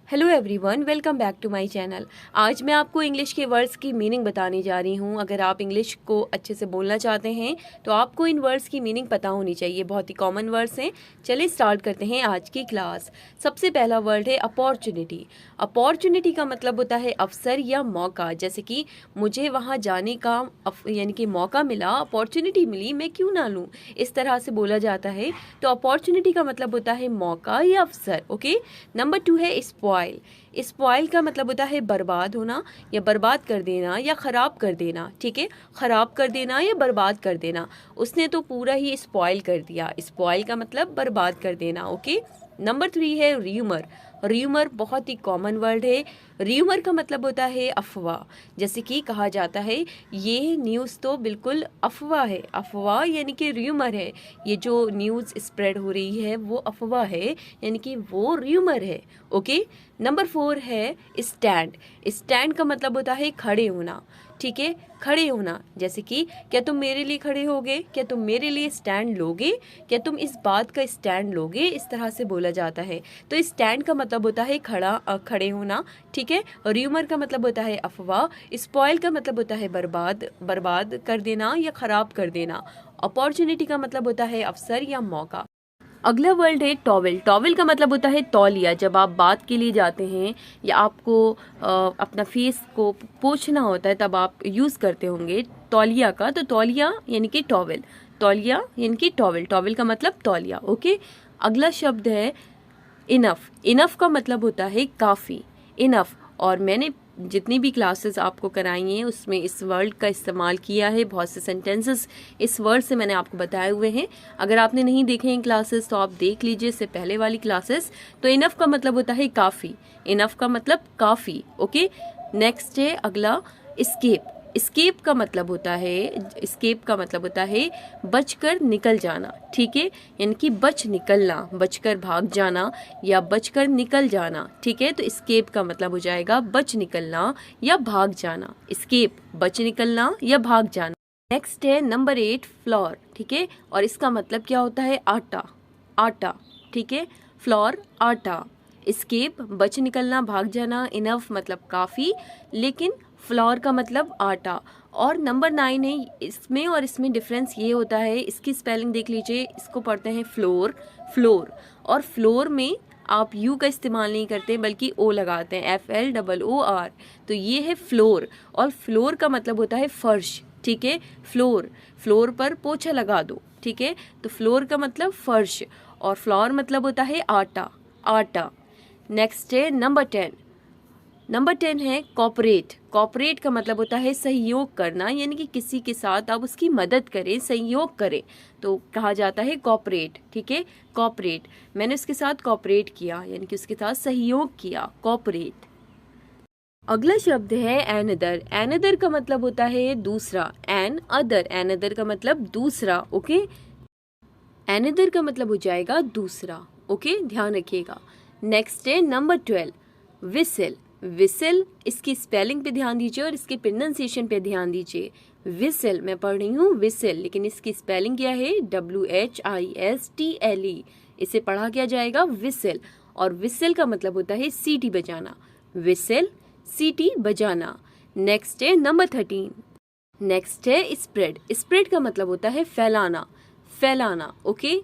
Hello everyone, welcome back to my channel. आज मैं आपको इंग्लिश के वर्ड्स की मीनिंग बताने जा रही हूँ। अगर आप इंग्लिश को अच्छे से बोलना चाहते हैं तो आपको इन वर्ड्स की मीनिंग पता होनी चाहिए। बहुत ही कॉमन वर्ड्स हैं। चलिए स्टार्ट करते हैं आज की क्लास। सबसे पहला वर्ड है अपॉर्चुनिटी। अपॉर्चुनिटी का मतलब होता है अवसर या मौका। जैसे कि मुझे वहाँ जाने का यानी कि मौका मिला, अपॉर्चुनिटी मिली, मैं क्यों ना लूँ, इस तरह से बोला जाता है। तो अपॉर्चुनिटी का मतलब होता है मौका या अवसर। ओके। नंबर 2 है स्पॉइल। स्पॉइल का मतलब होता है बर्बाद होना या बर्बाद कर देना या ख़राब कर देना। ठीक है, ख़राब कर देना या बर्बाद कर देना। उसने तो पूरा ही स्पॉइल कर दिया। स्पॉइल का मतलब बर्बाद कर देना। ओके। नंबर 3 है र्यूमर। र्यूमर बहुत ही कॉमन वर्ड है। र्यूमर का मतलब होता है अफवाह। जैसे कि कहा जाता है ये न्यूज़ तो बिल्कुल अफवाह है। अफवाह यानी कि र्यूमर है। ये जो न्यूज़ स्प्रेड हो रही है वो अफवाह है, यानी कि वो र्यूमर है। ओके। नंबर 4 है स्टैंड। स्टैंड का मतलब होता है खड़े होना। ठीक है, खड़े होना। जैसे कि क्या तुम मेरे लिए खड़े होगे, क्या तुम मेरे लिए स्टैंड लोगे, क्या तुम इस बात का स्टैंड लोगे, इस तरह से बोला जाता है। तो स्टैंड का मतलब होता है खड़े होना। ठीक है। र्यूमर का मतलब होता है अफवाह। स्पॉइल का मतलब होता है बर्बाद कर देना या ख़राब कर देना। अपॉर्चुनिटी का मतलब होता है अवसर या मौका। अगला वर्ड है टॉवेल। टॉवेल का मतलब होता है तौलिया। जब आप बात के लिए जाते हैं या आपको अपना फेस को पोंछना होता है तब आप यूज़ करते होंगे तौलिया का। तो तौलिया यानी कि टॉवेल, तौलिया यानी कि टॉवेल। टॉवेल का मतलब तौलिया। ओके। अगला शब्द है इनफ। इनफ का मतलब होता है काफ़ी, इनफ। और मैंने जितनी भी क्लासेस आपको कराई हैं उसमें इस वर्ड का इस्तेमाल किया है। बहुत से सेंटेंसेस इस वर्ड से मैंने आपको बताए हुए हैं। अगर आपने नहीं देखे हैं क्लासेस तो आप देख लीजिए इससे पहले वाली क्लासेस। तो इनफ का मतलब होता है काफ़ी। इनफ का मतलब काफ़ी। ओके। नेक्स्ट है अगला स्केप। स्केप का मतलब होता है बचकर निकल जाना। ठीक है, यानी कि बच निकलना, बचकर भाग जाना या बचकर निकल जाना। ठीक है, तो स्केप का मतलब हो जाएगा बच निकलना या भाग जाना। स्केप बच निकलना या भाग जाना। नेक्स्ट है नंबर 8 फ्लोर। ठीक है, और इसका मतलब क्या होता है आटा, आटा। ठीक है, फ्लोर आटा। स्केप बच निकलना भाग जाना, इनफ मतलब काफ़ी, लेकिन फ्लोर का मतलब आटा। और नंबर 9 है इसमें, और इसमें डिफरेंस ये होता है, इसकी स्पेलिंग देख लीजिए। इसको पढ़ते हैं फ्लोर, फ्लोर। और फ्लोर में आप यू का इस्तेमाल नहीं करते बल्कि ओ लगाते हैं, FLOOR। तो ये है फ्लोर, और फ्लोर का मतलब होता है फर्श। ठीक है, फ्लोर, फ्लोर पर पोछा लगा दो। ठीक है, तो फ्लोर का मतलब फर्श और फ्लोर मतलब होता है आटा, आटा। नेक्स्ट है नंबर 10। नंबर 10 है कॉपरेट। कॉपरेट का मतलब होता है सहयोग करना, यानी कि किसी के साथ आप उसकी मदद करें, सहयोग करें, तो कहा जाता है कॉपरेट। ठीक है, कॉपरेट। मैंने उसके साथ कॉपरेट किया, यानी कि उसके साथ सहयोग किया, कॉपरेट। अगला शब्द है एनदर। एनदर का मतलब होता है दूसरा, एन अदर। एनदर का मतलब दूसरा। ओके, एनदर का मतलब हो जाएगा दूसरा। ओके, ध्यान रखिएगा। नेक्स्ट है नंबर 12 विसल। विसल, इसकी स्पेलिंग पे ध्यान दीजिए और इसके प्रोनाउंसिएशन पे ध्यान दीजिए। विसल, मैं पढ़ रही हूँ विसल, लेकिन इसकी स्पेलिंग क्या है, WHISTLE। इसे पढ़ा क्या जाएगा, विसल। और विसल का मतलब होता है सीटी बजाना। विसल, सीटी बजाना। नेक्स्ट है नंबर 13। नेक्स्ट है स्प्रेड। स्प्रेड का मतलब होता है फैलाना, फैलाना। ओके,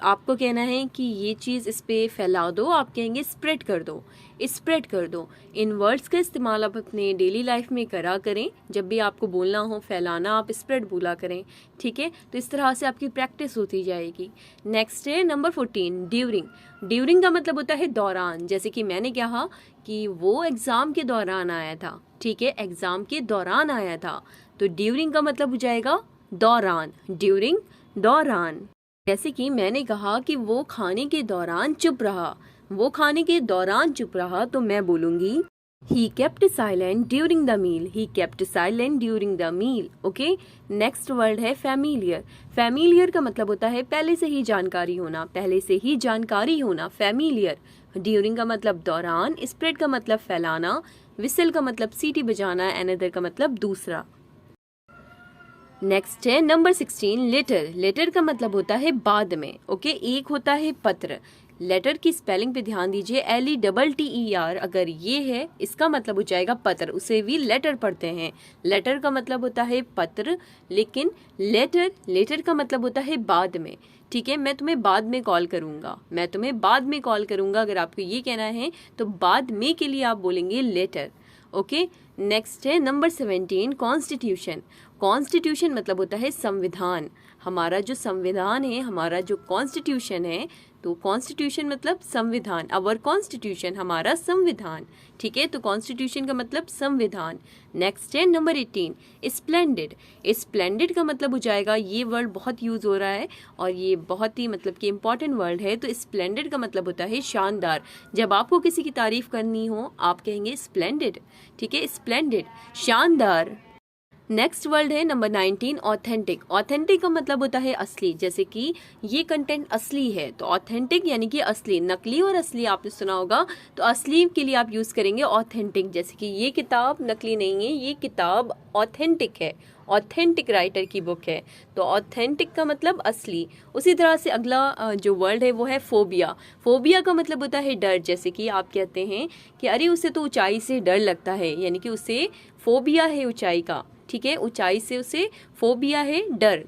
आपको कहना है कि ये चीज़ इस पे फैला दो, आप कहेंगे स्प्रेड कर दो, स्प्रेड कर दो। इन वर्ड्स का इस्तेमाल आप अपने डेली लाइफ में करा करें। जब भी आपको बोलना हो फैलाना, आप स्प्रेड बोला करें। ठीक है, तो इस तरह से आपकी प्रैक्टिस होती जाएगी। नेक्स्ट है नंबर 14 ड्यूरिंग। ड्यूरिंग का मतलब होता है दौरान। जैसे कि मैंने कहा कि वो एग्ज़ाम के दौरान आया था। ठीक है, एग्ज़ाम के दौरान आया था, तो ड्यूरिंग का मतलब हो जाएगा दौरान, ड्यूरिंग, दौरान। जैसे कि मैंने कहा कि वो खाने के दौरान चुप रहा, वो खाने के दौरान चुप रहा, तो मैं बोलूंगी he kept silent during the meal, he kept silent during the meal. Okay. Next word है फैमिलियर। फैमिलियर का मतलब होता है पहले से ही जानकारी होना, पहले से ही जानकारी होना, फैमिलियर। ड्यूरिंग का मतलब दौरान, स्प्रेड का मतलब फैलाना, विसल का मतलब सीटी बजाना, एनदर का मतलब दूसरा। नेक्स्ट है नंबर 16 लेटर। लेटर का मतलब होता है बाद में। ओके, एक होता है पत्र, लेटर की स्पेलिंग पे ध्यान दीजिए, LETTER अगर ये है, इसका मतलब हो जाएगा पत्र, उसे भी लेटर पढ़ते हैं। लेटर का मतलब होता है पत्र, लेकिन लेटर का मतलब होता है बाद में। ठीक है, मैं तुम्हें बाद में कॉल करूँगा, मैं तुम्हें बाद में कॉल करूँगा, अगर आपको ये कहना है तो बाद में के लिए आप बोलेंगे लेटर। ओके, नेक्स्ट है नंबर 17, कॉन्स्टिट्यूशन। कॉन्स्टिट्यूशन मतलब होता है संविधान। हमारा जो संविधान है, हमारा जो कॉन्स्टिट्यूशन है, तो कॉन्स्टिट्यूशन मतलब संविधान, अवर कॉन्स्टिट्यूशन, हमारा संविधान। ठीक है, तो कॉन्स्टिट्यूशन का मतलब संविधान। नेक्स्ट है नंबर 18, स्प्लेंडेड। स्प्लेंडेड का मतलब हो जाएगा, ये वर्ड बहुत यूज़ हो रहा है और ये बहुत ही मतलब कि इम्पॉर्टेंट वर्ड है। तो स्प्लेंडेड का मतलब होता है शानदार। जब आपको किसी की तारीफ़ करनी हो, आप कहेंगे स्प्लेंडेड। ठीक है, स्प्लेंडेड, शानदार। नेक्स्ट वर्ड है नंबर 19, ऑथेंटिक। ऑथेंटिक का मतलब होता है असली, जैसे कि ये कंटेंट असली है, तो ऑथेंटिक यानी कि असली। नकली और असली आपने सुना होगा, तो असली के लिए आप यूज़ करेंगे ऑथेंटिक। जैसे कि ये किताब नकली नहीं है, ये किताब ऑथेंटिक है, ऑथेंटिक राइटर की बुक है, तो ऑथेंटिक का मतलब असली। उसी तरह से अगला जो वर्ड है वो है फोबिया। फोबिया का मतलब होता है डर, जैसे कि आप कहते हैं कि अरे उसे तो ऊंचाई से डर लगता है, यानी कि उसे फोबिया है ऊंचाई का। ठीक है, ऊंचाई से उसे फोबिया है, डर।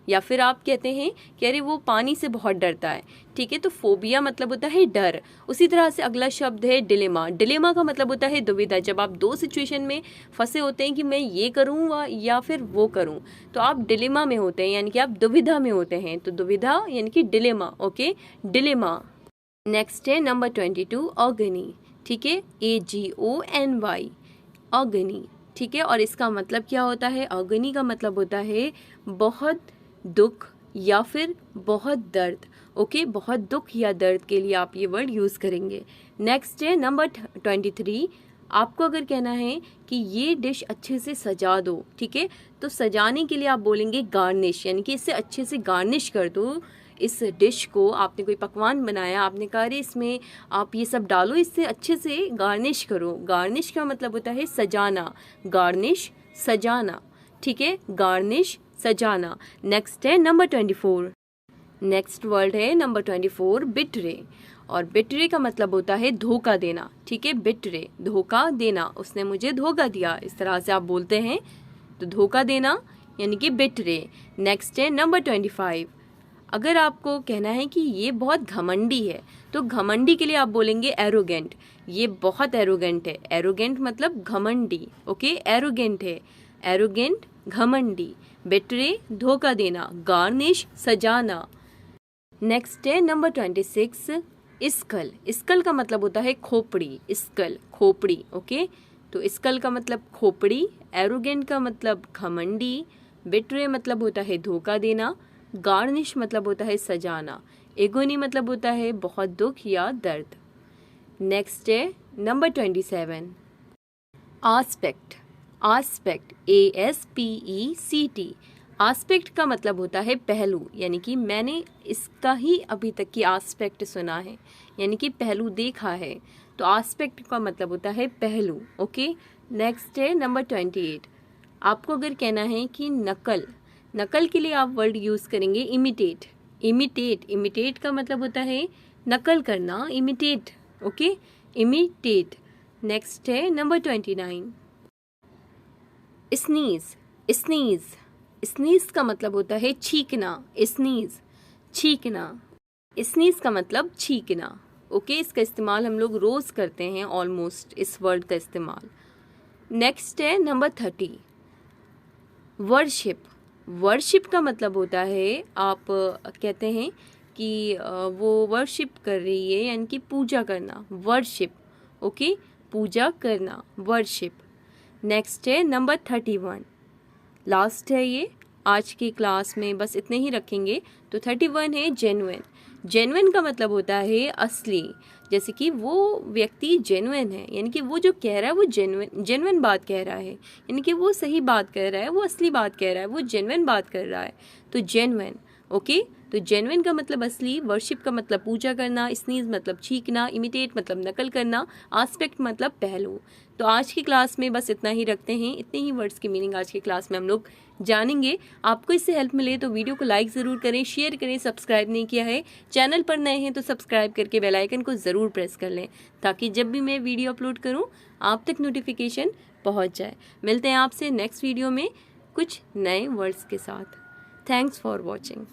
या फिर आप कहते हैं कि अरे वो पानी से बहुत डरता है। ठीक है, तो फोबिया मतलब होता है डर। उसी तरह से अगला शब्द है डिलेमा। डिलेमा का मतलब होता है दुविधा। जब आप दो सिचुएशन में फंसे होते हैं कि मैं ये करूँ या फिर वो करूँ, तो आप डिलेमा में होते हैं, यानी कि आप दुविधा में होते हैं। तो दुविधा यानी कि डिलेमा। Okay, dilemma. नेक्स्ट है नंबर 22, ऑगनी। ठीक है, AGONY, ऑगनी। ठीक है, और इसका मतलब क्या होता है? ऑगनी का मतलब होता है बहुत दुख या फिर बहुत दर्द। ओके, बहुत दुख या दर्द के लिए आप ये वर्ड यूज़ करेंगे। नेक्स्ट है नंबर 23, आपको अगर कहना है कि ये डिश अच्छे से सजा दो, ठीक है, तो सजाने के लिए आप बोलेंगे गार्निश, यानी कि इससे अच्छे से गार्निश कर दो इस डिश को। आपने कोई पकवान बनाया, आपने कहा अरे इसमें आप ये सब डालो, इससे अच्छे से गार्निश करो। गार्निश का मतलब होता है सजाना, गार्निश सजाना। ठीक है, गार्निश सजाना। नेक्स्ट है नंबर 24। नेक्स्ट वर्ड है नंबर 24, बिटरे। और बिटरे का मतलब होता है धोखा देना। ठीक है, बिटरे, धोखा देना, उसने मुझे धोखा दिया, इस तरह से आप बोलते हैं, तो धोखा देना यानी कि बिटरे। नेक्स्ट है नंबर 25, अगर आपको कहना है कि ये बहुत घमंडी है, तो घमंडी के लिए आप बोलेंगे एरोगेंट। ये बहुत एरोगेंट है, एरोगेंट मतलब घमंडी। ओके, एरोगेंट है, एरोगेंट, घमंडी। बिटरे, धोखा देना। गार्निश, सजाना। नेक्स्ट है नंबर 26, स्कल। स्कल का मतलब होता है खोपड़ी, स्कल, खोपड़ी। ओके, तो स्कल का मतलब खोपड़ी, एरोगेंट का मतलब घमंडी, बिटरे मतलब होता है धोखा देना, गार्निश मतलब होता है सजाना, एगोनी मतलब होता है बहुत दुख या दर्द। नेक्स्ट है number 27, aspect. Aspect, ASPECT। Aspect का मतलब होता है पहलू, यानी कि मैंने इसका ही अभी तक की आस्पेक्ट सुना है, यानी कि पहलू देखा है, तो आस्पेक्ट का मतलब होता है पहलू। ओके, नेक्स्ट है नंबर 28, आपको अगर कहना है कि नकल, नकल के लिए आप वर्ड यूज़ करेंगे इमिटेट। इमिटेट, इमिटेट का मतलब होता है नकल करना, इमिटेट। Okay, imitate. नेक्स्ट है नंबर 29, स्नीज। स्नीज, स्नीज का मतलब होता है छींकना, स्नीज, छींकना। स्नीज का मतलब छींकना। ओके, इसका इस्तेमाल हम लोग रोज़ करते हैं ऑलमोस्ट, इस वर्ड का इस्तेमाल। नेक्स्ट है नंबर 30, वर्शिप। वर्शिप का मतलब होता है, आप कहते हैं कि वो वर्शिप कर रही है, यानी कि पूजा करना, वर्शिप। ओके, पूजा करना, वर्शिप। नेक्स्ट है नंबर 31, लास्ट है ये आज की क्लास में, बस इतने ही रखेंगे। तो 31 है जेन्युइन। जेन्युइन का मतलब होता है असली, जैसे कि वो व्यक्ति जेन्युइन है, यानी कि वो जो कह रहा है वो जेन्युइन बात कह रहा है, यानी कि वो सही बात कह रहा है, वो असली बात कह रहा है, वो जेन्युइन बात कर रहा है, तो जेन्युइन। ओके, तो जेन्युइन का मतलब असली, वर्शिप का मतलब पूजा करना, स्नीज मतलब छींकना, इमिटेट मतलब नकल करना, आस्पेक्ट मतलब पहलू। तो आज की क्लास में बस इतना ही रखते हैं, इतने ही वर्ड्स की मीनिंग आज की क्लास में हम लोग जानेंगे। आपको इससे हेल्प मिले तो वीडियो को लाइक ज़रूर करें, शेयर करें, सब्सक्राइब नहीं किया है, चैनल पर नए हैं तो सब्सक्राइब करके बेल आइकन को ज़रूर प्रेस कर लें, ताकि जब भी मैं वीडियो अपलोड करूं आप तक नोटिफिकेशन पहुंच जाए। मिलते हैं आपसे नेक्स्ट वीडियो में कुछ नए वर्ड्स के साथ। Thanks for watching.